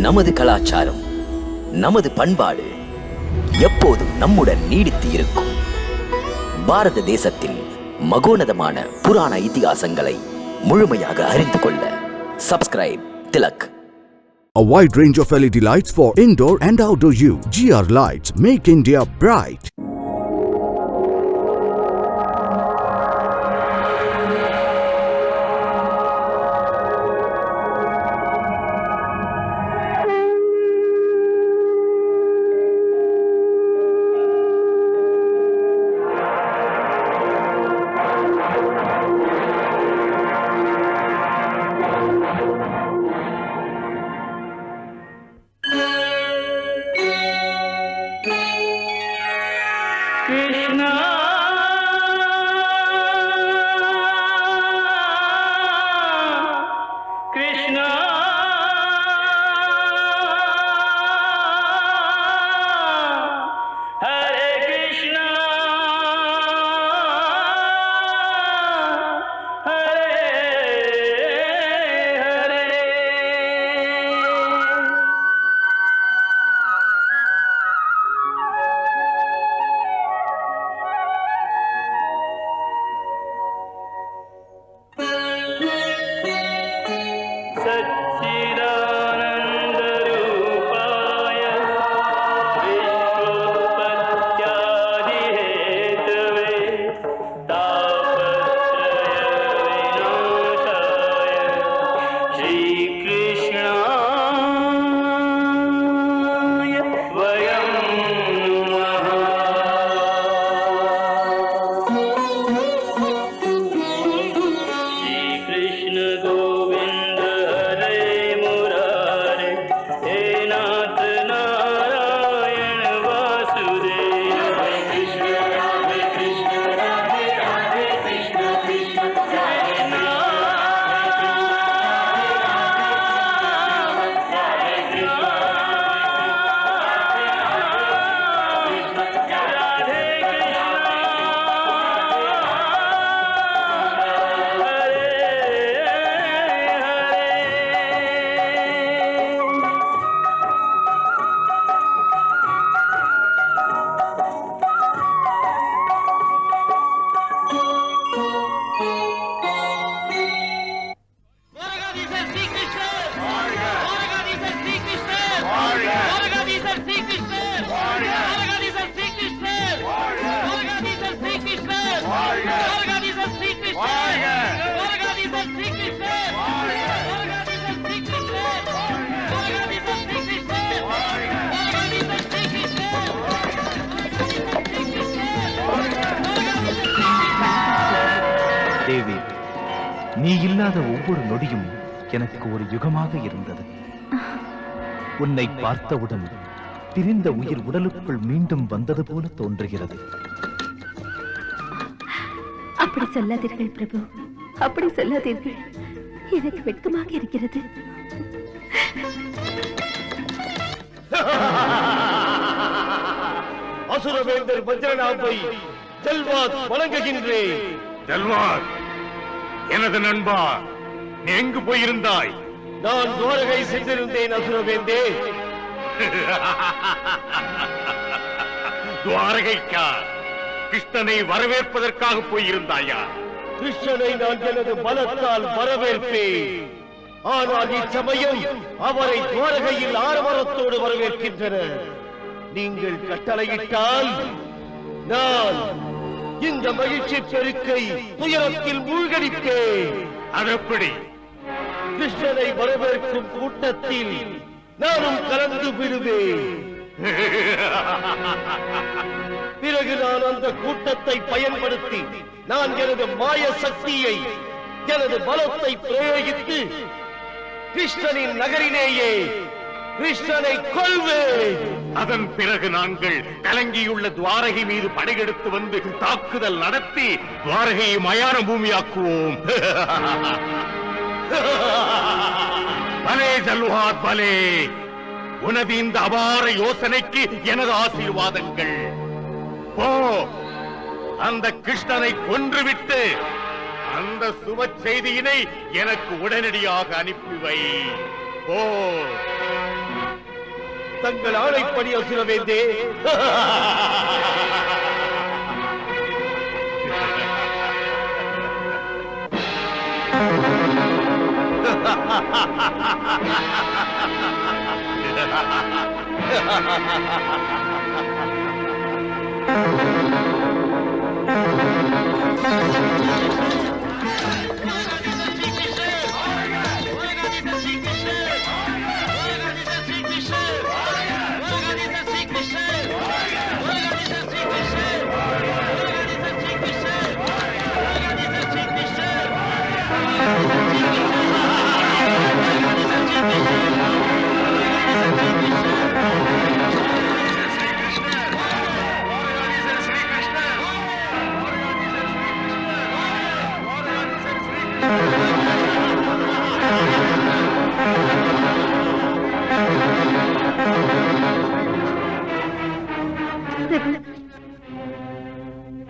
நமது கலாச்சாரம், நமது பண்பாடு எப்போதும் நம்முடன் நீடித்து இருக்கும். பாரத தேசத்தின் மகோனதமான புராண இதிகாசங்களை முழுமையாக அறிந்து கொள்ள subscribe Tilak. A wide range of LED lights for indoor and outdoor use. GR Lights make India bright. Krishna Krishna Hare Krishna Hare Hare. सच्चिदानन्दरूपाय विश्वोत्पत्त्यादिहेतवे तापत्रयविनाशाय श्रीकृष्णाय वयं नमः. श्रीकृष्ण गोविन्द हरे मुरारे, हे नाथ नारायण वासुदेव. हरे कृष्ण राधे कृष्ण राधे राधे कृष्ण कृष्ण कृष्ण राधे कृष्ण राधे தேவி, நீ இல்லாத ஒவ்வொரு நொடியும் எனக்கு ஒரு யுகமாக இருந்தது. உன்னை பார்த்தவுடன் பிரிந்த உயிர் உடலுக்குள் மீண்டும் வந்தது போல தோன்றுகிறது. அப்படி சொல்லாதீர்கள் பிரபு, அப்படி சொல்லாதீர்கள். எனக்கு வெட்கமாக இருக்கிறது. அசுரவேந்தர் வஜ்ரநாத்தை ஜல்வாத் வணங்குகின்றேன். ஜல்வாத், எனது நண்பா, நீ எங்கு போயிருந்தாய்? நான் துவாரகை சென்றிருந்தேன் அசுரவேந்தே. துவாரகைக்கா? கிருஷ்ணனை வரவேற்பதற்காக போயிருந்தாயா? கிருஷ்ணனை நான் எனது பலத்தால் வரவேற்பேன். ஆனால் இச்சமயம் அவரை துவாரகையில் ஆரவாரத்தோடு வரவேற்கின்றனர். நீங்கள் கட்டளையிட்டால் நான் இந்த மகிழ்ச்சி பெருக்கை துயரத்தில் மூழ்கடிப்பேன். அதெப்படி? கிருஷ்ணனை வரவேற்கும் கூட்டத்தில் நானும் கலந்து விடுவேன். பிறகு நான் அந்த கூட்டத்தை பயன்படுத்தி நான் எனது மாய சக்தியை, எனது பலத்தை பிரயோகித்து கிருஷ்ணனின் நகரிலேயே கிருஷ்ணனை கொல்வேன். அதன் பிறகு நாங்கள் கலங்கியுள்ள துவாரகை மீது படையெடுத்து வந்து தாக்குதல் நடத்தி துவாரகையை மயான பூமியாக்குவோம். பலே ஜல்வாத் பலே, உனது இந்த அபார யோசனைக்கு எனது ஆசீர்வாதங்கள். போ, அந்த கிருஷ்ணனை கொன்றுவிட்டு அந்த சுப செய்தியினை எனக்கு உடனடியாக அனுப்பி வை. போ. தங்கள் ஆணைப்படி அசுரவேந்தே.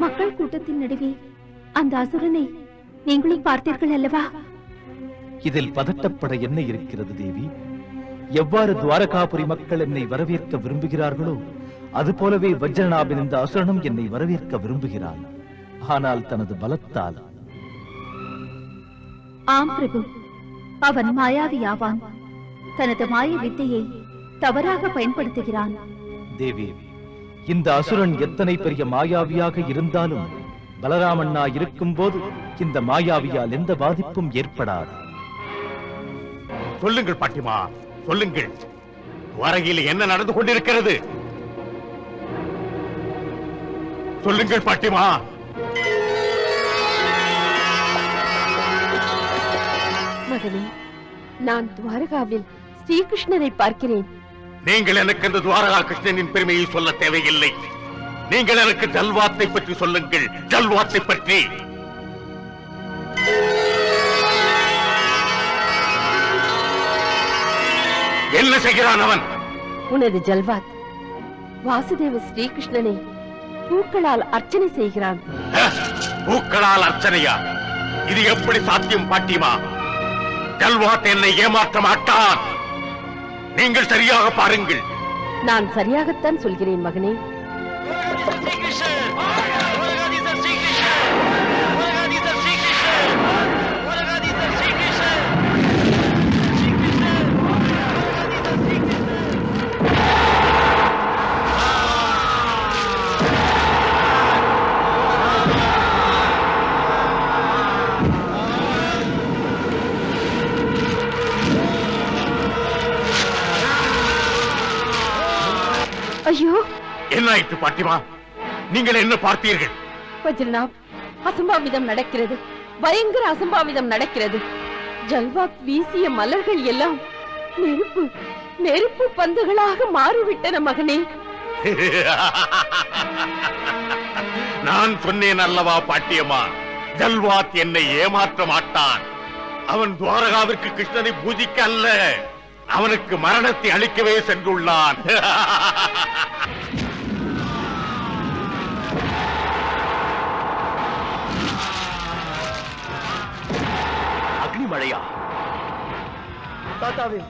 மக்கள் கூட்டத்தின் நடுவே அந்த அசுரனை நீங்களும் பார்த்தீர்கள் அல்லவா? இதில் பதட்டப்பட என்ன இருக்கிறது தேவி? எவ்வாறு துவாரகாபுரி மக்கள் என்னை வரவேற்க விரும்புகிறார்களோ அதுபோலவே வஜ்ரநாபின் இந்த அசுரனும் என்னை வரவேற்க விரும்புகிறான். ஆனால் தனது பலத்தால். ஆம் பிரபு, அவன் மாயாவியாவான். தனது மாய வித்தையை தவறாக பயன்படுத்துகிறான். தேவி, இந்த அசுரன் எத்தனை பெரிய மாயாவியாக இருந்தாலும் பலராமண்ணா இருக்கும் போது இந்த மாயாவியால் எந்த பாதிப்பும் ஏற்படாது. சொல்லுங்கள் பாட்டிமா, சொல்லுங்கள். துவாரகையில் என்ன நடந்து கொண்டிருக்கிறது? சொல்லுங்கள் பாட்டிமா. மகனே, நான் துவாரகாவில் ஸ்ரீகிருஷ்ணரை பார்க்கிறேன். நீங்கள் எனக்கு அந்த துவாரகா கிருஷ்ணனின் பெருமையை சொல்ல தேவையில்லை. நீங்கள் எனக்கு ஜல்வாத்தை பற்றி சொல்லுங்கள். ஜல்வாத்தை பற்றி. என்ன செய்கிறான் அவன்? உனது ஜல்வாத் வாசுதேவ ஸ்ரீகிருஷ்ணனை பூக்களால் அர்ச்சனை செய்கிறான். பூக்களால் அர்ச்சனையா? இது எப்படி சாத்தியம் பாட்டிமா? ஜல்வாத் என்னை ஏமாற்ற மாட்டான். நீங்கள் சரியாக பாருங்கள். நான் சரியாகத்தான் சொல்கிறேன் மகனே. ஐயோ, என்ன ஆயிற்று பாட்டிமா? நீங்கள் என்ன பார்த்தீர்கள்? வஜ்ரநாப், அசம்பாவிதம் நடக்கிறது. பயங்கர அசம்பாவிதம் நடக்கிறது. ஜல்வாத் வீசிய மலர்கள் எல்லாம் நெருப்பு நெருப்பு பந்துகளாக மாறிவிட்டன மகனே. நான் சொன்னேன் அல்லவா பாட்டியம்மா, ஜல்வாத் என்னை ஏமாற்ற மாட்டான். அவன் துவாரகாவிற்கு கிருஷ்ணனை பூஜிக்க அல்ல, அவனுக்கு மரணத்தை அளிக்கவே சென்றுள்ளான். அக்னிமழையா? தாத்தாவே,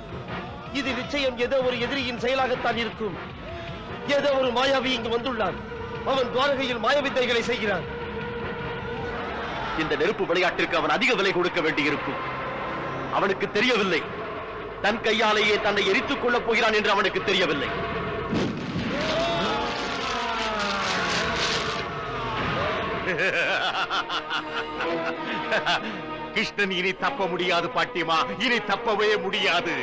இது நிச்சயம் ஏதோ ஒரு எதிரியின் செயலாகத்தான் இருக்கும். ஏதோ ஒரு மாயாவி இங்கு வந்துள்ளான். அவன் துவாரகையில் மாயவித்தைகளை செய்கிறான். இந்த நெருப்பு விளையாட்டிற்கு அவன் அதிக விலை கொடுக்க வேண்டியிருக்கும். அவனுக்கு தெரியவில்லை, தன் கையாலேயே தன்னை எரித்துக் கொள்ளப் போகிறான் என்று அவனுக்கு தெரியவில்லை. கிருஷ்ணன் இனி தப்ப முடியாது பாட்டிமா, இனி தப்பவே முடியாது.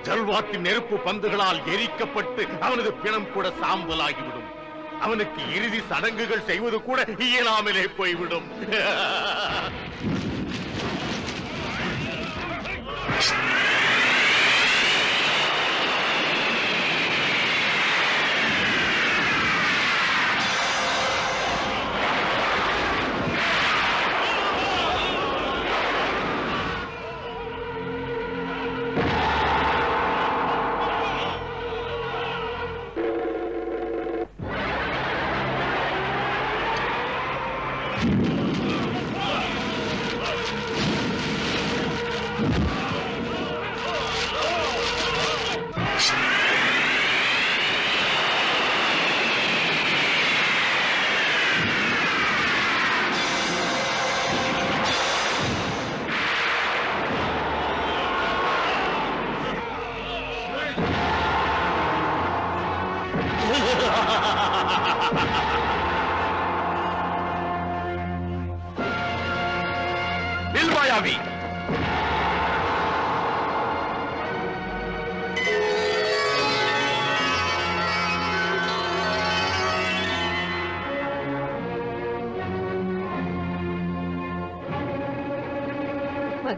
ஜல்வாத்தின் நெருப்பு பந்துகளால் எரிக்கப்பட்டு அவனது பிணம் கூட சாம்பலாகிவிடும். அவனுக்கு இறுதி சடங்குகள் செய்வது கூட இயலாமலே போய்விடும்.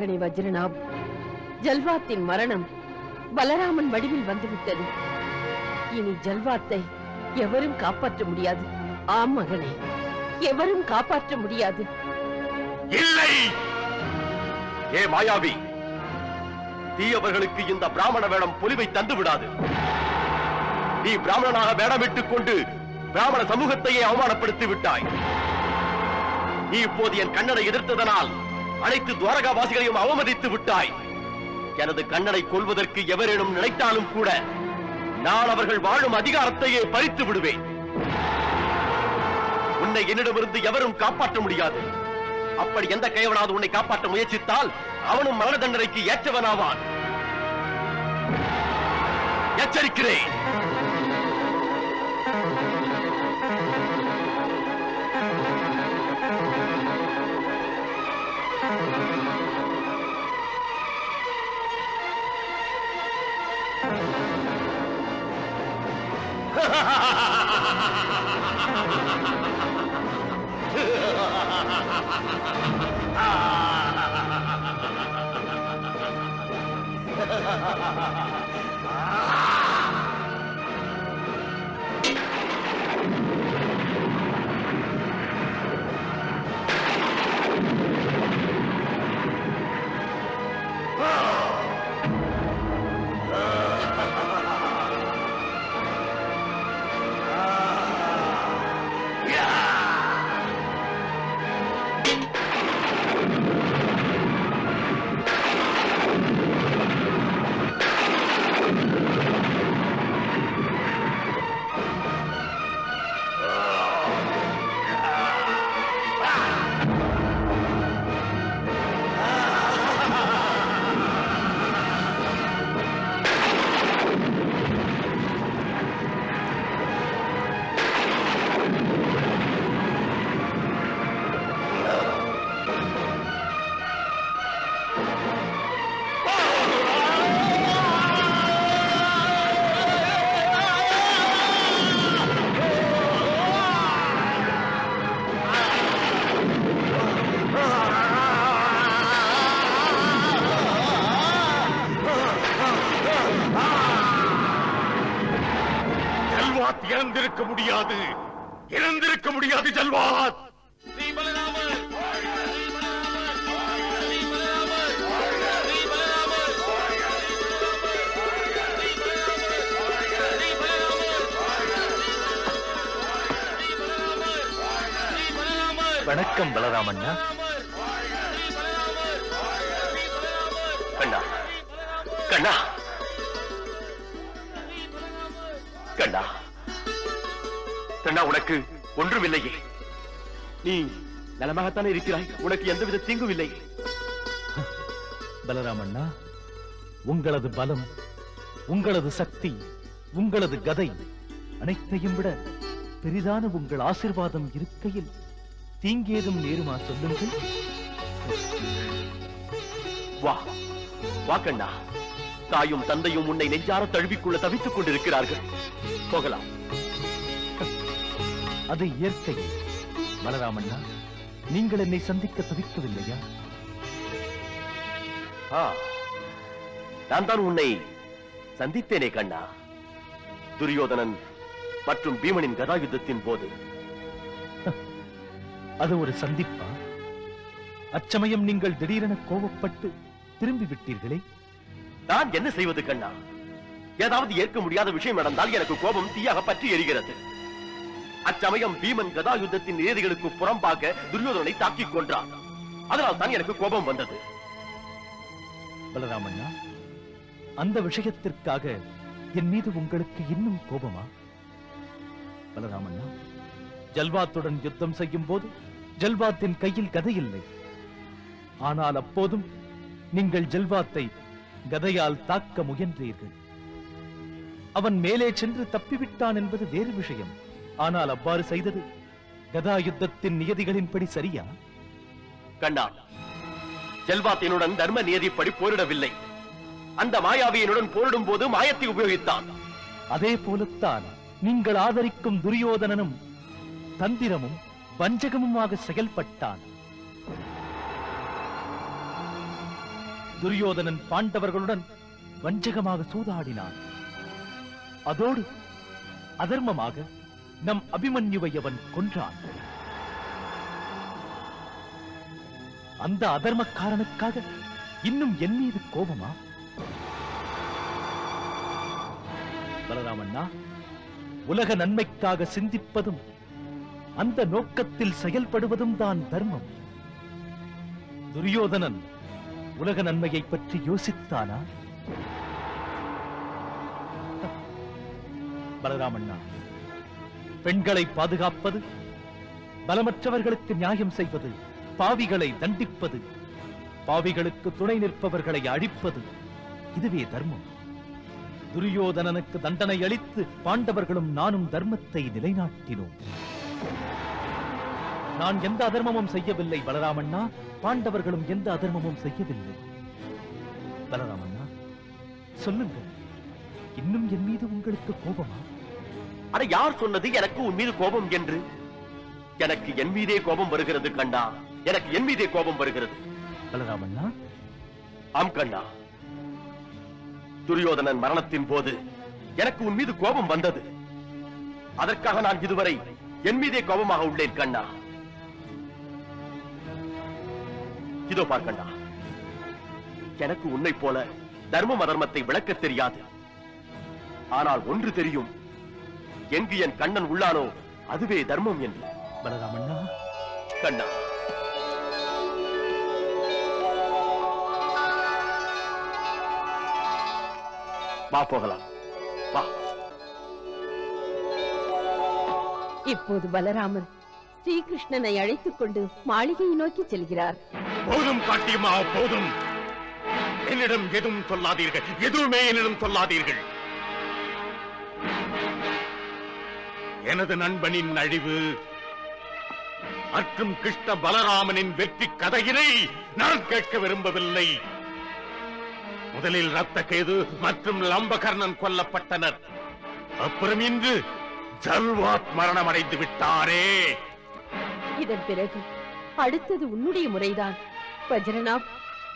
மகனே வஜ்ரநாப், ஜல்வாத்தின் மரணம் பலராமன் வடிவில் வந்துவிட்டது. இனி ஜல்வாத்தை எவரும் காப்பாற்ற முடியாது. ஆம் மகனே, எவரும் காப்பாற்ற முடியாது. இல்லை! ஏ மாயாவி, தீயவர்களுக்கு இந்த பிராமண வேடம் பொலிவை தந்து விடாது. நீ பிராமணனாக வேடமிட்டுக் கொண்டு பிராமண சமூகத்தையே அவமானப்படுத்தி விட்டாய். நீ இப்போது என் கண்ணனை எதிர்த்ததனால் அனைத்து துவாரகாவாசிகளையும் அவமதித்து விட்டாய். எனது கண்ணனை கொல்வதற்கு எவரேனும் நினைத்தாலும் கூட நான் அவர்கள் வாழும் அதிகாரத்தையே பறித்து விடுவேன். உன்னை என்னிடமிருந்து எவரும் காப்பாற்ற முடியாது. அப்படி எந்த கைவனாவது உன்னை காப்பாற்ற முயற்சித்தால் அவனும் மரண தண்டனைக்கு ஏற்றவனாவான். எச்சரிக்கிறேன். இறந்திருக்க முடியாது, இறந்திருக்க முடியாது ஜல்வாத். வணக்கம் பலராமண்ணா. கண்ணா, கண்ணா, கண்ணா, கண்ணா, உனக்கு ஒன்றுமில்லையே? நீ நலமாகத்தானே இருக்கிறாய்? உனக்கு எந்தவித தீங்கும் இல்லை? பலராமண்ணா, உங்களது பலம், உங்களது சக்தி, உங்களது கதை அனைத்தையும் விட பெரிதான உங்கள் ஆசீர்வாதம் இருக்கையில் தீங்கேதும் நேருமா சொல்லுங்கள்? வா வா கண்ணா, தாயும் தந்தையும் உன்னை நெஞ்சார தழுவிக்கொள்ள தவித்துக் கொண்டிருக்கிறார்கள். போகலாம். அது இயற்கை. பலராமண்ணா, நீங்கள் என்னை சந்திக்க தவிக்கவில்லையா? நான் தான் உன்னை சந்தித்தேனே கண்ணா. துரியோதனன் மற்றும் பீமனின் கதா யுத்தத்தின் போது. அது ஒரு சந்திப்பா? அச்சமயம் நீங்கள் திடீரென கோபப்பட்டு திரும்பி விட்டீர்களே. நான் என்ன செய்வது கண்ணா? ஏதாவது ஏற்க முடியாத விஷயம் நடந்தால் எனக்கு கோபம் தீயாக பற்றி எரிகிறது. அச்சமயம் பீமன் கதா யுத்தத்தின் நியதிகளுக்கு புறம்பாக துரியோதனனை தாக்கிக் கொன்றான். அதனால் தான் எனக்கு கோபம் வந்தது. பலராமண்ணா, அந்த விஷயத்திற்காக என் மீது உங்களுக்கு இன்னும் கோபமா? பலராமண்ணா, ஜல்வாத்துடன் யுத்தம் செய்யும் போது ஜல்வாத்தின் கையில் கதை இல்லை. ஆனால் அப்போதும் நீங்கள் ஜல்வாத்தை கதையால் தாக்க முயன்றீர்கள். அவன் மேலே சென்று தப்பிவிட்டான் என்பது வேறு விஷயம். ஆனால் அவ்வாறு செய்தது கதா யுத்தத்தின் நியதிகளின்படி சரியா? கண்ணா, ஜல்வாத்தினுடன் தர்ம நியதிப்படி போரிடவில்லை. அந்த மாயாவியனுடன் போரிடும் போது மாயத்தை உபயோகித்தான். அதே போலத்தான் நீங்கள் ஆதரிக்கும் துரியோதனனும் தந்திரமும் வஞ்சகமுமாக செயல்பட்டான். துரியோதனன் பாண்டவர்களுடன் வஞ்சகமாக சூதாடினான். அதோடு அதர்மமாக நம் அபிமன்யுவை அவன் கொன்றான். அந்த அதர்மக்காரனுக்காக இன்னும் என் மீது கோபமா? பலராமண்ணா, உலக நன்மைக்காக சிந்திப்பதும் அந்த நோக்கத்தில் செயல்படுவதும் தான் தர்மம். துரியோதனன் உலக நன்மையை பற்றி யோசித்தானா? பலராமண்ணா, பெண்களை பாதுகாப்பது, பலமற்றவர்களுக்கு நியாயம் செய்வது, பாவிகளை தண்டிப்பது, பாவிகளுக்கு துணை நிற்பவர்களை அழிப்பது, இதுவே தர்மம். துரியோதனனுக்கு தண்டனை அளித்து பாண்டவர்களும் நானும் தர்மத்தை நிலைநாட்டினோம். நான் எந்த அதர்மமும் செய்யவில்லை பலராமண்ணா, பாண்டவர்களும் எந்த அதர்மமும் செய்யவில்லை. பலராமண்ணா, சொல்லுங்கள், இன்னும் என் மீது உங்களுக்கு கோபமா? அட, யார் சொன்னது எனக்கு உன் மீது கோபம் என்று? எனக்கு என் மீதே கோபம் வருகிறது கண்ணா, எனக்கு என் மீதே கோபம் வருகிறது. பலராமண்ணா, ஆம் கண்ணா, துரியோதனன் மரணத்தின் போது எனக்கு உன் மீது கோபம் வந்தது. அதற்காக நான் இதுவரை என் மீதே கோபமாக உள்ளேன் கண்ணா. இதோ பார் கண்ணா, எனக்கு உன்னை போல தர்மம் அதர்மத்தை விளக்க தெரியாது. ஆனால் ஒன்று தெரியும், எங்கு என் கண்ணன் உள்ளானோ அதுவே தர்மம் என்று. பலராமண்ணா, கண்ணா, வா போகலாம், வா. இப்போது பலராமர் ஸ்ரீகிருஷ்ணனை அழைத்துக் கொண்டு மாளிகையை நோக்கி செல்கிறார். போதும் காட்டியம்மா, போதும். என்னிடம் எதுவும் சொல்லாதீர்கள், எதுவுமே என்னிடம் சொல்லாதீர்கள். எனது நண்பனின் அழிவு மற்றும் கிருஷ்ண பலராமனின் வெற்றி கதையினை நான் கேட்க விரும்பவில்லை. முதலில் ரத்தகேது மற்றும் லம்பகர்ணன் கொல்லப்பட்டனர். அப்புறம் இன்று ஜல்வாத் மரணம் அடைந்து விட்டாரே. இதன் பிறகு அடுத்தது உன்னுடைய முறைதான் வஜ்ரநாப்,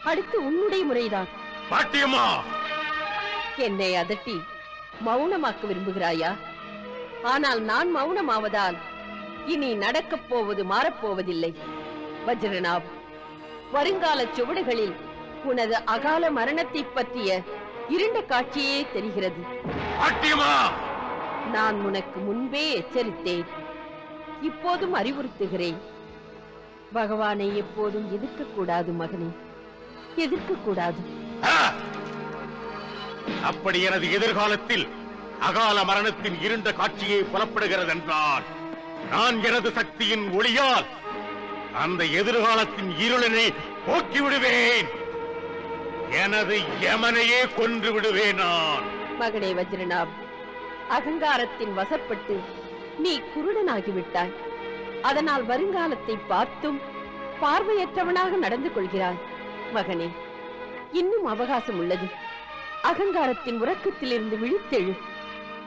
அடுத்து உன்னுடைய முறைதான். பாட்டியம்மா, என்னை அதட்டி மௌனமாக்க விரும்புகிறாயா? ஆனால் நான் மௌனமாவதால் இனி நடக்கப் போவது மாறப்போவதில்லை. வஜ்ரநாப், வருங்கால சுவடுகளில் உனது அகால மரணத்தை பற்றிய இருண்ட காட்சியே தெரிகிறது. பாட்டியம்மா, நான் உனக்கு முன்பே எச்சரித்தேன், இப்போதும் அறிவுறுத்துகிறேன். பகவானை எப்போதும் எதிர்க்க கூடாது மகனே, எதிர்க்க கூடாது. அப்படி எனது எதிர்காலத்தில் அகால மரணத்தின் இருண்ட காட்சியை புலப்படுகிறது என்றால், நான் எனது சக்தியின் ஒளியால் அந்த எதிர்காலத்தின் இருளினை போக்கி விடுவேன். எனது யமனையே கொன்று விடுவேன் நான். மகனே வஜ்ரநாப், அகங்காரத்தின் வசப்பட்டு நீ குருடனாகிவிட்டாய். அதனால் வருங்காலத்தை பார்த்தும் பார்வையற்றவனாக நடந்து கொள்கிறாய். மகனே, இன்னும் அவகாசம் உள்ளது. அகங்காரத்தின் உறக்கத்திலிருந்து விழித்தெழு.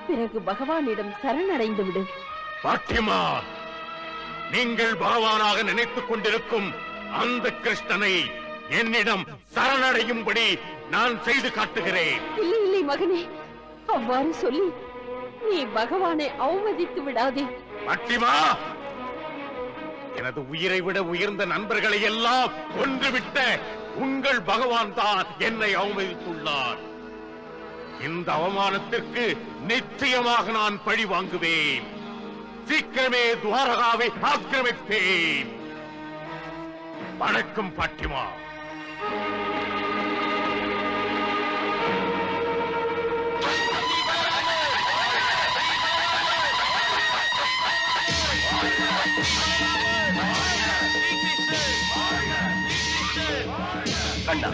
பிறகு பகவானிடம் சரணடைந்து விடு. பாட்டியம்மா, நீங்கள் பகவானாக நினைத்துக் கொண்டிருக்கும் அந்த கிருஷ்ணனை என்னிடம் சரணடையும்படி நான் செய்து காட்டுகிறேன். இல்லை இல்லை மகனே, அவ்வாறு சொல்லி நீ பகவானை அவமதித்து விடாதே. பாட்டிமா, எனது உயிரை விட உயர்ந்த நண்பர்களை எல்லாம் கொன்றுவிட்ட உங்கள் பகவான் தான் என்னை அவமதித்துள்ளார். இந்த அவமானத்திற்கு நிச்சயமாக நான் பழி வாங்குவேன். சீக்கிரமே துவாரகாவை ஆக்கிரமிப்பேன். வணக்கம் பாட்டிமா. கண்ணா,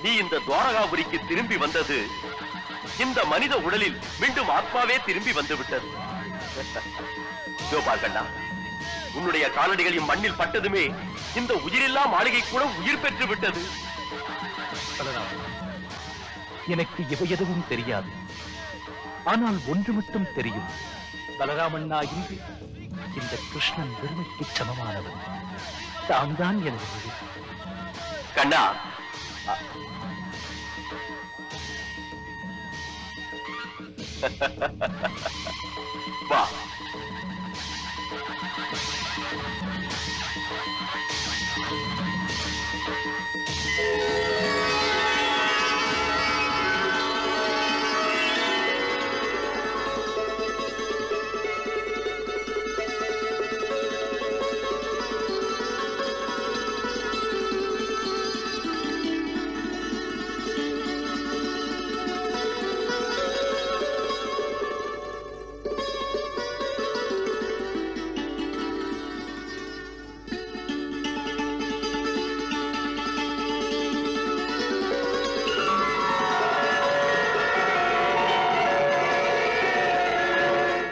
நீ இந்த துவாரகாபுரிக்கு திரும்பி வந்தது இந்த மனித உடலில் மீண்டும் ஆத்மாவே திரும்பி வந்து விட்டது. கோபால் கண்ணா, உன்னுடைய காலடிகளின் மண்ணில் பட்டதுமே இந்த உயிரில்லா மாளிகை கூட உயிர் பெற்று விட்டது. எனக்கு இவை எதுவும் தெரியாது. ஆனால் ஒன்று மட்டும் தெரியும், பலராமண்ணா இன்று இந்த கிருஷ்ணன் பெருமைக்கு சமமானவன். தாம் தான் எனது உயிர். கண்ணா, வா.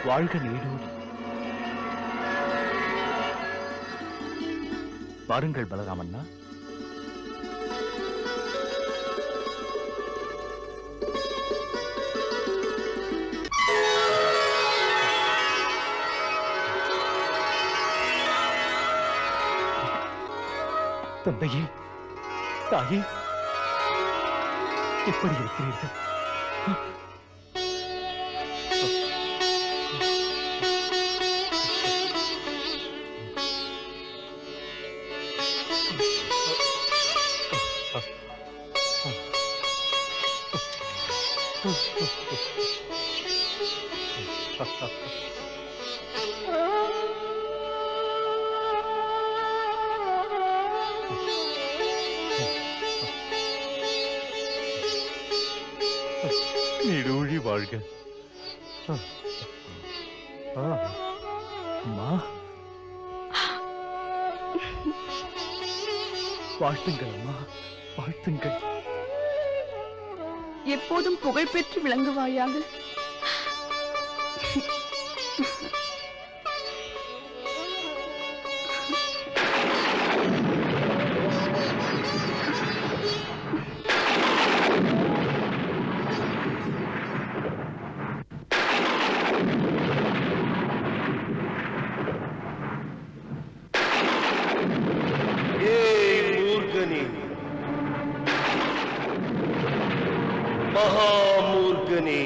வாழ்க நீடூழி. வாருங்கள் பலராமண்ணா. தந்தையே, தாயே, எப்படி இருக்கிறீர்கள்? நீடூழி வாழ்க. அம்மா, வாழ்த்துங்கள் அம்மா, வாழ்த்துங்கள். எப்போதும் புகழ் பெற்று விளங்குவாயாக. மகாமூர்க்கனே,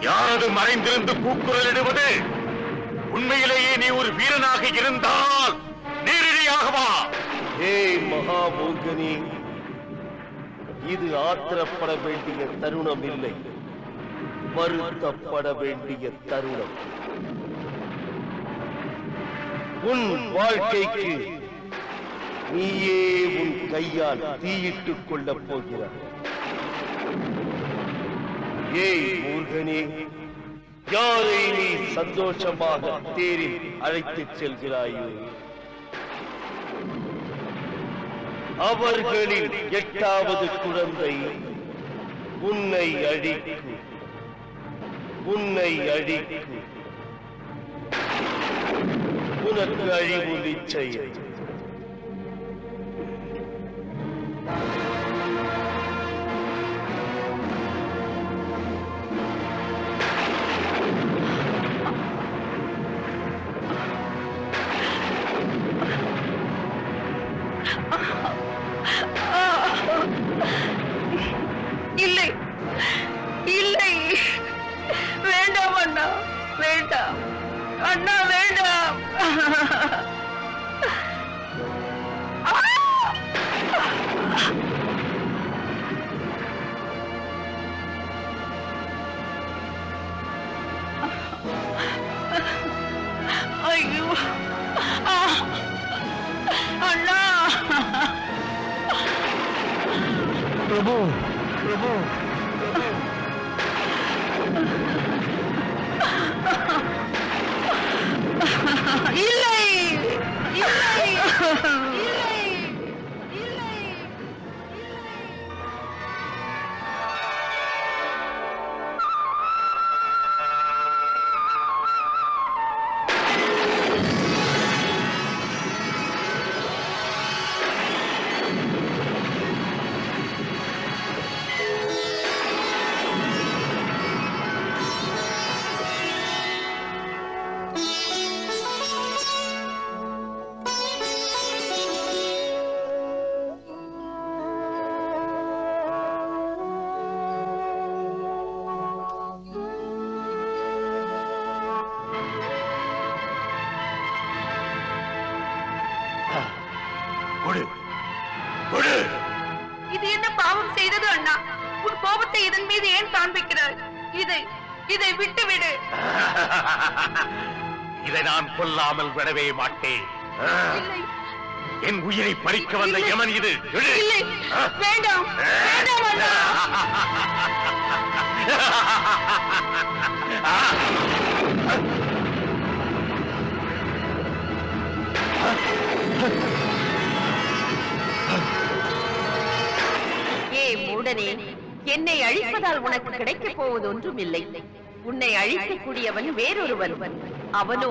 யாரது மறைந்திருந்து கூக்குரலிடுவது? உண்மையிலேயே நீ ஒரு வீரனாக இருந்தால் நேரடியாக வா. ஏய் மகாமூர்க்கனே, இது ஆத்திரப்பட வேண்டிய தருணம் இல்லை, வருத்தப்பட வேண்டிய தருணம். உன் வாழ்க்கைக்கு நீயே உன் கையால் தீயிட்டுக் கொள்ளப் போகிறாய். ஏய் மூர்க்கனே, யாரை நீ சந்தோஷமாக தேரில் அழைத்துச் செல்கிறாயோ அவர்களில் 8வது குழந்தை உன்னை அழிக்கும், உன்னை அழிக்கும். உனக்கு அழிவு நிச்சயம். இல்லை, இல்லை, வேண்டாம் அண்ணா, வேண்டாம் அண்ணா, வேண்டாம். ஐயோ அண்ணா. பிரபு, பிரபு, இல்லை, இல்லை, இல்லை, இல்லை. கோபத்தை இதன் மீது ஏன் காண்பிக்கிறாய்? இதை விட்டுவிடு. இதை நான் கொல்லாமல் விடவே மாட்டேன். இல்லை, என் உயிரை பறிக்க வந்த யமன் இது. இல்லை, வேண்டாம், வேண்டாம் அண்ணா. மூடனே, என்னை அழிப்பதால் உனக்கு கிடைக்கப் போவது ஒன்றும் இல்லை. உன்னை அழிக்கக்கூடியவன் வேறொருவன். அவனோ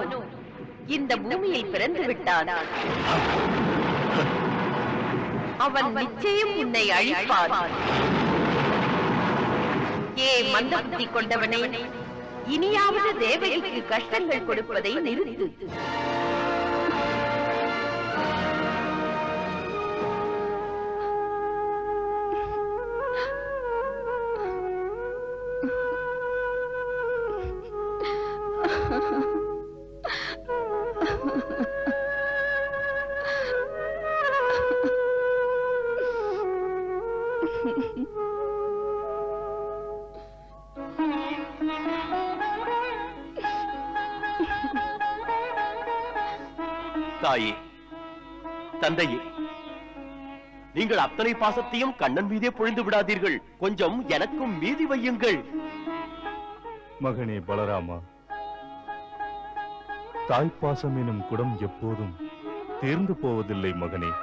இந்த பூமியில் பிறந்து விட்டான். அவன் நிச்சயம் உன்னை அழிப்பான். மந்த புத்தி கொண்டவனே, இனியாவது தேவகிக்கு கஷ்டங்கள் கொடுப்பதை நிறுத்து. தாயே, தந்தையே, நீங்கள் அத்தனை பாசத்தையும் கண்ணன் மீதே பொழிந்து விடாதீர்கள். கொஞ்சம் எனக்கும் மீதி வையுங்கள். மகனே பலராமா, தாய்ப்பாசம் எனும் குடம் எப்போதும் தேர்ந்து போவதில்லை மகனே.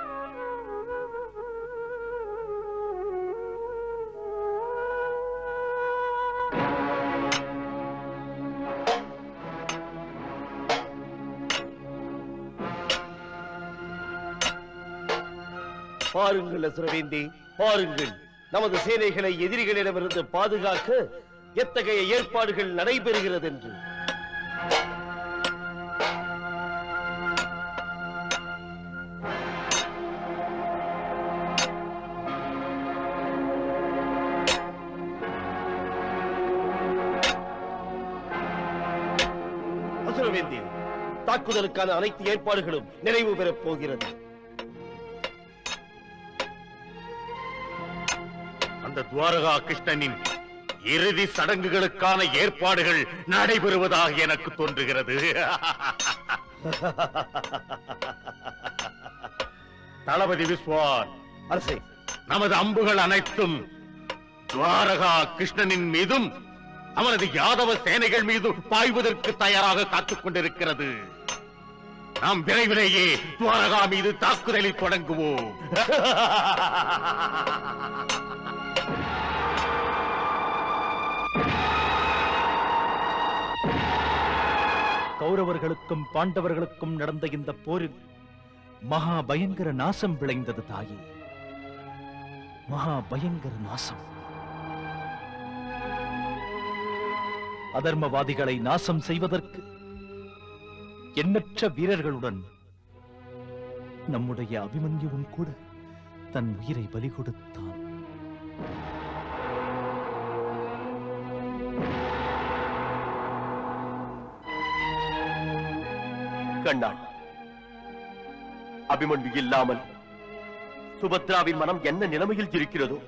பாருங்கள் அசுரவேந்தி, பாருங்கள், நமது சேனைகளை எதிரிகளிடமிருந்து பாதுகாக்க எத்தகைய ஏற்பாடுகள் நடைபெறுகிறது என்று. அசுரவேந்தி, தாக்குதலுக்கான அனைத்து ஏற்பாடுகளும் நிறைவு பெறப் போகிறது. அந்த துவாரகா கிருஷ்ணனின் இறுதி சடங்குகளுக்கான ஏற்பாடுகள் நடைபெறுவதாக எனக்கு தோன்றுகிறது. தளபதி விஸ்வான், அரசே, நமது அம்புகள் அனைத்தும் துவாரகா கிருஷ்ணனின் மீதும் அவனது யாதவ சேனைகள் மீது பாய்வதற்கு தயாராக காத்துக் கொண்டிருக்கிறது. நாம் விரைவிலேயே துவாரகா மீது தாக்குதலை தொடங்குவோம். கௌரவர்களுக்கும் பாண்டவர்களுக்கும் நடந்த இந்த போரில் மகா பயங்கர நாசம் விளைந்தது தாயே, மகா பயங்கர நாசம். அதர்மவாதிகளை நாசம் செய்வதற்கு எண்ணற்ற வீரர்களுடன் நம்முடைய அபிமன்யுவும் கூட தன் உயிரை பலி கொடுத்தான். கண்ணான், அபிமன்யு இல்லாமல் சுபத்ராவின் மனம் என்ன நிலைமையில் இருக்கிறதோ?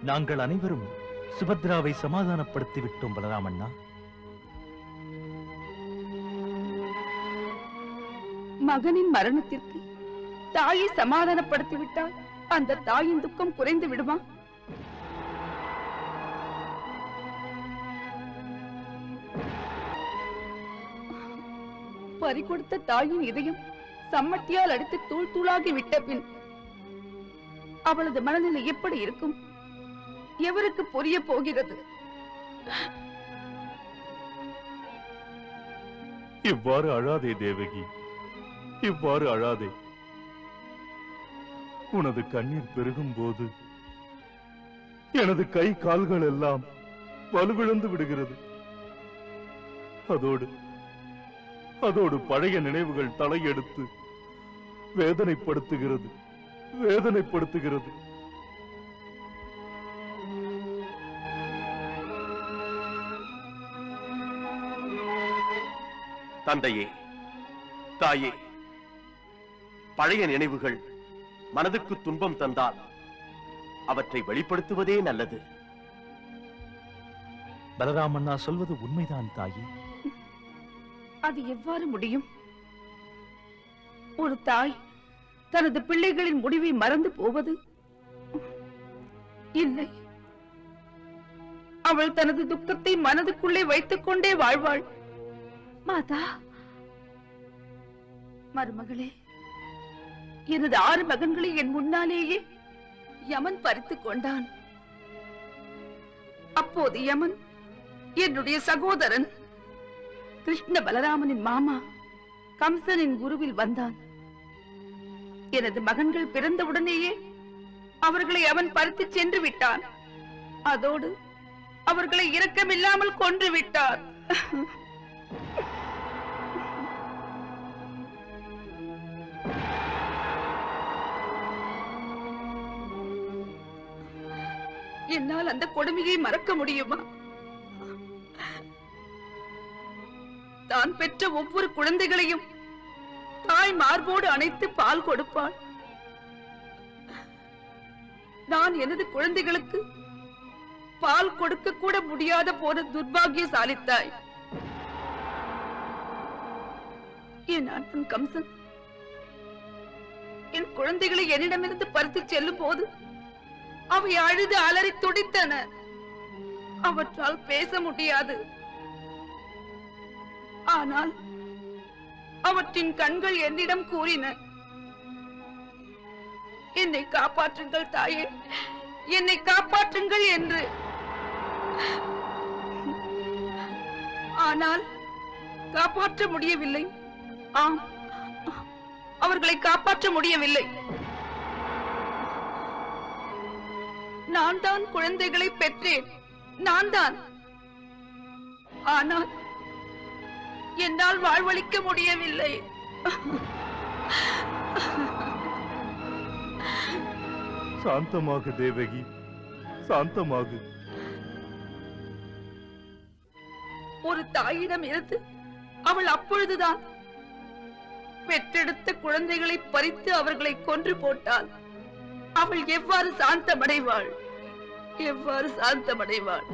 நாங்கள் அனைவரும் சுபத்ராவை சமாதானப்படுத்தி விட்டோம் பலராமண்ணா. மகனின் மரணத்திற்கு தாயை சமாதானப்படுத்தி விட்டால் அந்த தாயின் துக்கம் குறைந்து விடுமா? பறிகொடுத்த தாயின் இதயம் சம்மட்டியால் அடித்து தூள் தூளாகி விட்ட பின் அவளது மனநிலை எப்படி இருக்கும்? எவருக்கு புரிய போகிறது? இவ்வாறு அழாதே தேவகி, இவ்வாறு அழாதே. உனது கண்ணீர் பெருகும் போது எனது கை கால்கள் எல்லாம் வலுவிழந்து விடுகிறது. அதோடு பழைய நினைவுகள் தலையெடுத்து வேதனைப்படுத்துகிறது. தந்தையே, தாயே, பழைய நினைவுகள் மனதுக்கு துன்பம் தந்தால் அவற்றை வெளிப்படுத்துவதே நல்லது. பலராமண்ணா சொல்வது உண்மைதான் தாயே. அது எவ்வாறு முடியும்? ஒரு தாய் தனது பிள்ளைகளின் முடிவை மறந்து போவது இல்லை. அவள் தனது துக்கத்தை மனதுக்குள்ளே வைத்துக் கொண்டே வாழ்வாள். மாதா, மருமகளே, எனது 6 மகன்களை என் முன்னாலேயே யமன் பறித்துக் கொண்டான். அப்போது யமன் என்னுடைய சகோதரன் கிருஷ்ண பலராமனின் மாமா கம்சனின் குருவில் வந்தான். எனது மகன்கள் பிறந்தவுடனேயே அவர்களை அவன் பறித்து சென்று விட்டான். அதோடு அவர்களை இரக்கமில்லாமல் கொன்று விட்டார். என்னால் அந்த கொடுமையை மறக்க முடியுமா? தான் பெற்ற ஒவ்வொரு குழந்தைகளையும் தாய் மார்போடு அணைத்து பால் கொடுப்பாள். நான் எனது குழந்தைகளுக்கு பால் கொடுக்க கூட முடியாத போன துர்பாகியசாலி தாய். என் அண்ணன் கம்சன் என் குழந்தைகளை என்னிடமிருந்து பறித்து செல்லும் போது அவை அழுது அலறி துடித்தன. அவற்றால் பேச முடியாது. ஆனால் அவற்றின் கண்கள் என்னிடம் கூறின, என்னை காப்பாற்றுங்கள் தாயே, என்னை காப்பாற்றுங்கள் என்று. ஆனால் காப்பாற்ற முடியவில்லை. ஆம், அவர்களை காப்பாற்ற முடியவில்லை. நான் தான் குழந்தைகளை பெற்றேன், நான் தான். ஆனால் என்னால் வாழ்வளிக்க முடியவில்லை. சாந்தமாகு தேவகி, சாந்தமாகு. ஒரு தாயிடம் இருந்து அவள் அப்பொழுதுதான் பெற்றெடுத்த குழந்தைகளை பறித்து அவர்களை கொன்று போட்டாள். அவள் எவ்வாறு சாந்தமடைவாள்? எவ்வாறு சாந்தமடைவாள்?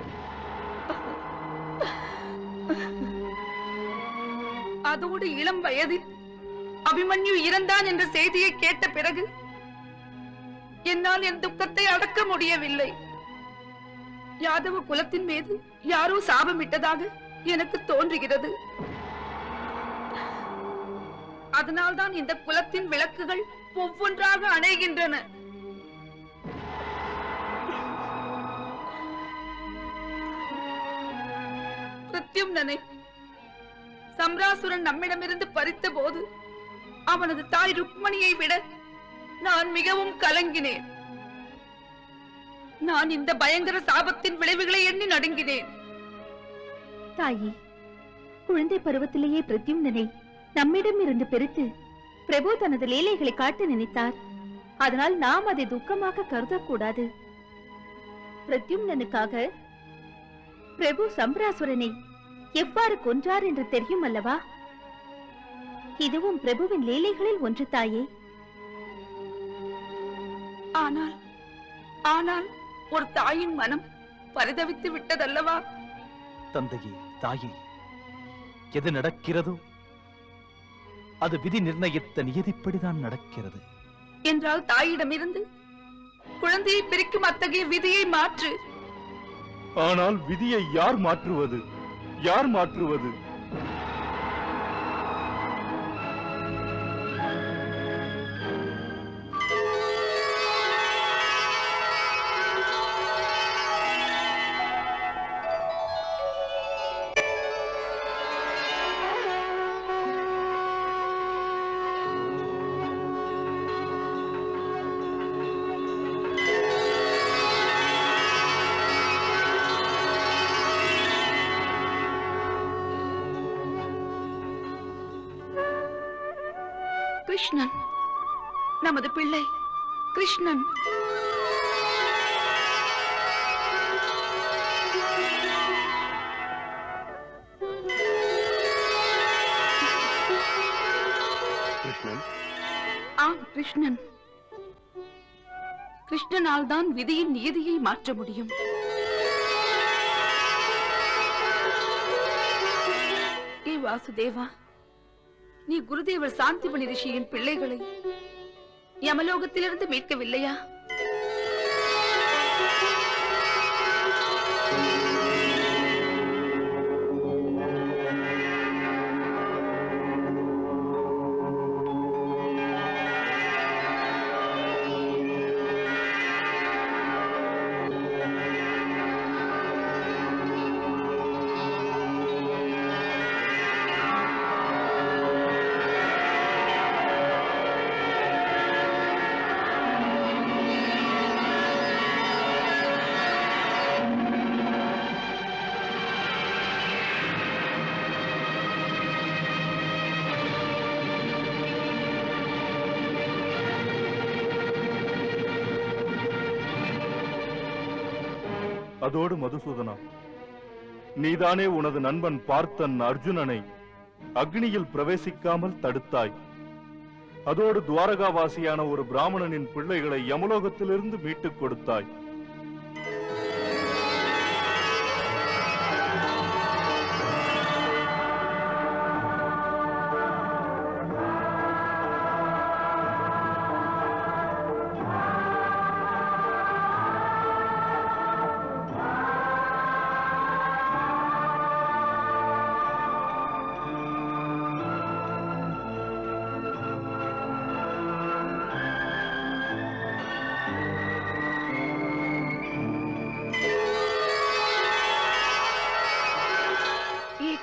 அதோடு இளம் வயதில் அபிமன்யு இறந்தான் என்ற செய்தியை கேட்ட பிறகு என்னால் என் துக்கத்தை அடக்க முடியவில்லை. யாதவ குலத்தின் மீது யாரோ சாபமிட்டதாக எனக்கு தோன்றுகிறது. அதனால்தான் இந்த குலத்தின் விளக்குகள் ஒவ்வொன்றாக அணைகின்றன. பிரத்யும்னனை சம்ராசுரன் நம்மிடமிருந்து பறித்த போது அவனது தாய் ருக்மணியை விட நான் மிகவும் கலங்கினேன். நான் இந்த பயங்கர சாபத்தின் விளைவுகளை எண்ணி நடுங்கினேன். தாயே, குழந்தை பருவத்திலேயே பிரத்யும்னனை நம்மிடம் இருந்து பிரித்து பிரபு தனது லீலைகளை காட்ட நினைத்தார். அதனால் நாம் அதை துக்கமாக கருதக்கூடாது. பிரத்யும்னனுக்காக பிரபு சம்ராசுரனை எவ்வாறு கொன்றார் என்று தெரியும் அல்லவா? இதுவும் பிரபுவின் லீலைகளில் ஒன்று தாயே. ஆனால் ஆனால் ஒரு தாயின் மனம் பரிதவித்து விட்டதல்லவா? தந்தையே, தாயே, எது நடக்கிறதோ அது விதி நிர்ணயித்த நியதிப்படிதான் நடக்கிறது. என்றால் தாயிடமிருந்து குழந்தையை பிரிக்கும் அத்தகைய விதியை மாற்று. ஆனால் விதியை யார் மாற்றுவது? யார் மாற்றுவது? கிருஷ்ணன், நமது பிள்ளை கிருஷ்ணன். கிருஷ்ணன்? ஆம், கிருஷ்ணன். கிருஷ்ணனால் தான் விதியின் நியதியை மாற்ற முடியும். வாசுதேவா, நீ குருதேவர் சாந்திமணி ரிஷியின் பிள்ளைகளை யமலோகத்திலிருந்து மீட்கவில்லையா? அதோடு மதுசூதனா, நீதானே உனது நண்பன் பார்த்தன் அர்ஜுனனை அக்னியில் பிரவேசிக்காமல் தடுத்தாய். அதோடு துவாரகாவாசியான ஒரு பிராமணனின் பிள்ளைகளை யமலோகத்திலிருந்து மீட்டுக் கொடுத்தாய்.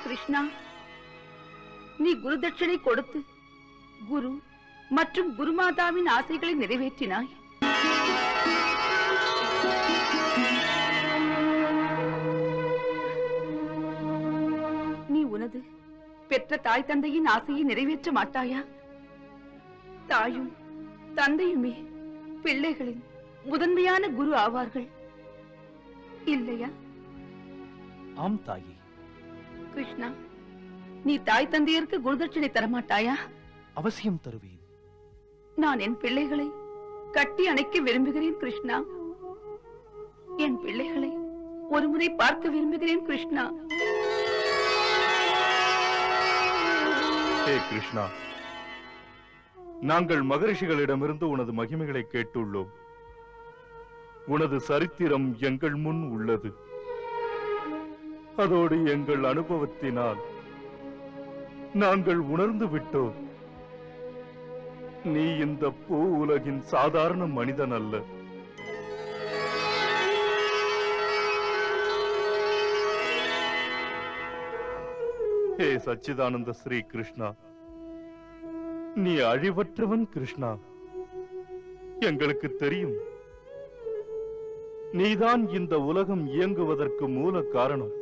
கிருஷ்ணா, நீ குருதட்சணை கொடுத்து குரு மற்றும் குருமாதாவின் ஆசைகளை நிறைவேற்றினாய். நீ உனது பெற்ற தாய் தந்தையின் ஆசையை நிறைவேற்ற மாட்டாயா? தாயும் தந்தையுமே பிள்ளைகளின் முதன்மையான குரு ஆவார்கள் இல்லையா? ஆம் தாயே. கிருஷ்ணா, நீ தாய் தந்தையருக்கு குருதட்சணை தரமாட்டாயா? அவசியம் தருவேன். நான் என் பிள்ளைகளை கட்டி அணைக்க விரும்புகிறேன் கிருஷ்ணா. என் பிள்ளைகளை ஒருமுறை பார்க்க விரும்புகிறேன் கிருஷ்ணா. ஹே கிருஷ்ணா, நாங்கள் மகரிஷிகளிடமிருந்து உனது மகிமைகளை கேட்டுள்ளோம். உனது சரித்திரம் எங்கள் முன் உள்ளது. அதோடு எங்கள் அனுபவத்தினால் நாங்கள் உணர்ந்து விட்டோம், நீ இந்த பூ உலகின் சாதாரண மனிதன் அல்ல. ஹே சச்சிதானந்த ஸ்ரீ கிருஷ்ணா, நீ அழிவற்றவன் கிருஷ்ணா. எங்களுக்கு தெரியும், நீதான் இந்த உலகம் இயங்குவதற்கு மூல காரணம்,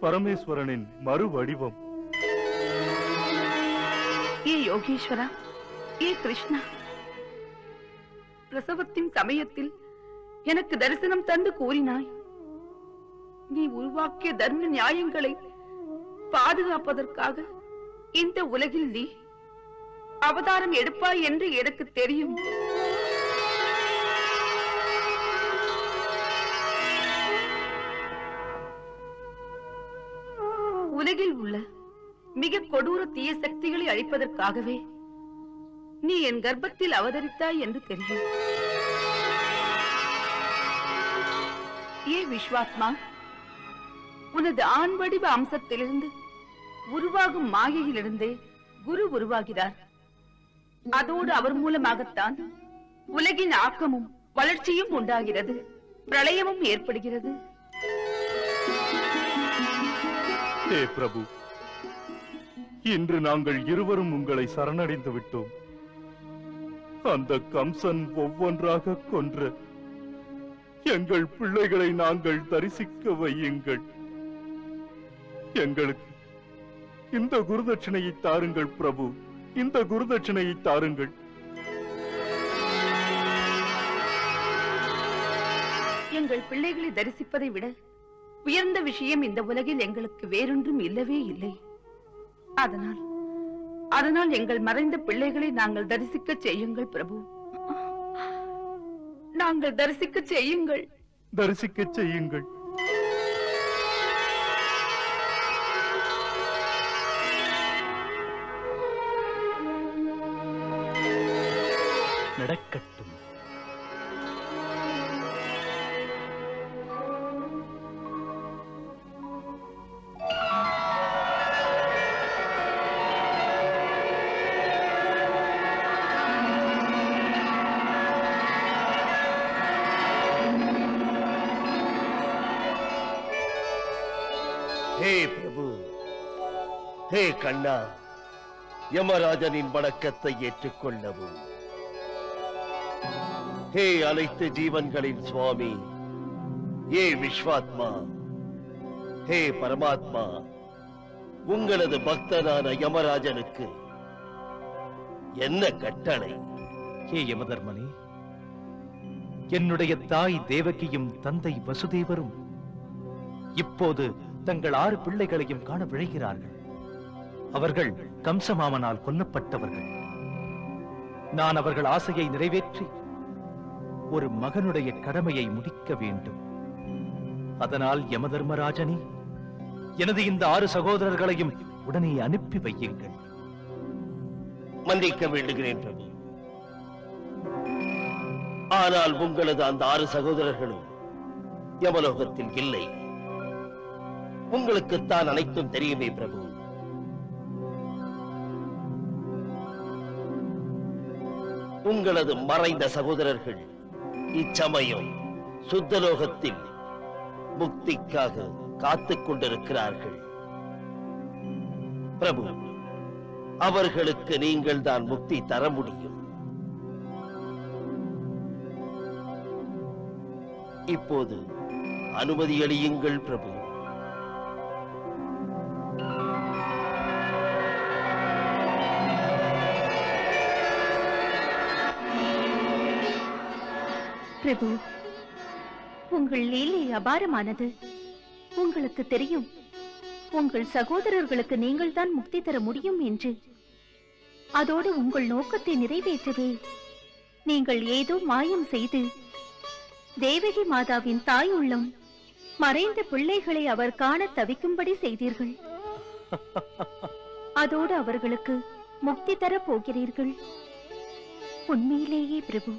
பரமேஸ்வரனின் மறு வடிவம். ஏ யோகேஸ்வரா, ஏ கிருஷ்ணா, பிரசவத்தின் சமயத்தில் எனக்கு தரிசனம் தந்து கூறினாய், நீ உருவாக்கிய தர்ம நியாயங்களை பாதுகாப்பதற்காக இந்த உலகில் நீ அவதாரம் எடுப்பாய் என்று எனக்கு தெரியும். உலகில் உள்ள மிக கொடூர தீய சக்திகளை அழிப்பதற்காகவே நீ என் கர்ப்பத்தில் அவதரித்தாய் என்று தெரியும். ஏ விஸ்வாத்மா, உனது ஆண் வடிவ அம்சத்திலிருந்து உருவாகும் மாயையிலிருந்தே குரு உருவாகிறார். அதோடு அவர் மூலமாகத்தான் உலகின் ஆக்கமும் வளர்ச்சியும் உண்டாகிறது, பிரளயமும் ஏற்படுகிறது. ஹே பிரபு, இன்று நாங்கள் இருவரும் உங்களை சரணடைந்து விட்டோம். அந்த கம்சன் ஒவ்வொன்றாக கொன்ற எங்கள் பிள்ளைகளை நாங்கள் தரிசிக்க வையுங்கள். எங்களுக்கு இந்த குருதட்சணையை தாருங்கள் பிரபு, இந்த குருதட்சணையை தாருங்கள். எங்கள் பிள்ளைகளை தரிசிப்பதை விட உயர்ந்த விஷயம் இந்த உலகில் எங்களுக்கு வேறொன்றும் இல்லவே இல்லை. அதனால் எங்கள் மறைந்த பிள்ளைகளை நாங்கள் தரிசிக்க செய்யுங்கள் பிரபு. நாங்கள் தரிசிக்க செய்யுங்கள், தரிசிக்க செய்யுங்கள். நடக்கட்டும். ஹே பிரபு, ஹே கண்ணா, யமராஜனின் வணக்கத்தை ஏற்றுக்கொள்ளவும். ஹே அனைத்து ஜீவன்களின் சுவாமி, ஹே விஸ்வாத்மா, ஹே பரமாத்மா, உங்களது பக்தனான யமராஜனுக்கு என்ன கட்டளை? ஹே யமதர்மனே, என்னுடைய தாய் தேவகியும் தந்தை வசுதேவரும் இப்போது தங்கள் 6 பிள்ளைகளையும் காண விழைகிறார்கள். அவர்கள் கம்சமாமனால் கொல்லப்பட்டவர்கள். நான் அவர்கள் ஆசையை நிறைவேற்றி ஒரு மகனுடைய கடமையை முடிக்க வேண்டும். அதனால் யமதர்மராஜனே, எனது இந்த 6 சகோதரர்களையும் உடனே அனுப்பி வையுங்கள். மன்னிக்க வேண்டுகிறேன் பிரபு. ஆனால் உங்களது அந்த 6 சகோதரர்களும் யமலோகத்தில் இல்லை. உங்களுக்குத்தான் அனைத்தும் தெரியுமே பிரபு. உங்களது மறைந்த சகோதரர்கள் இச்சமயம் சுத்தலோகத்தில் முக்திக்காக காத்துக் கொண்டிருக்கிறார்கள். பிரபு, அவர்களுக்கு நீங்கள் தான் முக்தி தர முடியும். இப்போது அனுமதி அளியுங்கள் பிரபு. பிரபு, உங்கள் லீலை அபாரமானது. உங்களுக்கு தெரியும், உங்கள் சகோதரர்களுக்கு நீங்கள் தான் முக்தி தர முடியும் என்று. அதோடு உங்கள் நோக்கத்தை நிறைவேற்றவே நீங்கள் ஏதோ மாயம் செய்து தேவகி மாதாவின் தாய் உள்ளம் மறைந்த பிள்ளைகளை அவர் காண தவிக்கும்படி செய்தீர்கள். அதோடு அவர்களுக்கு முக்தி தர போகிறீர்கள். உண்மையிலேயே பிரபு,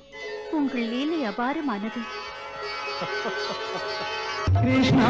உங்கள் லீலை அபாரமானது. கிருஷ்ணா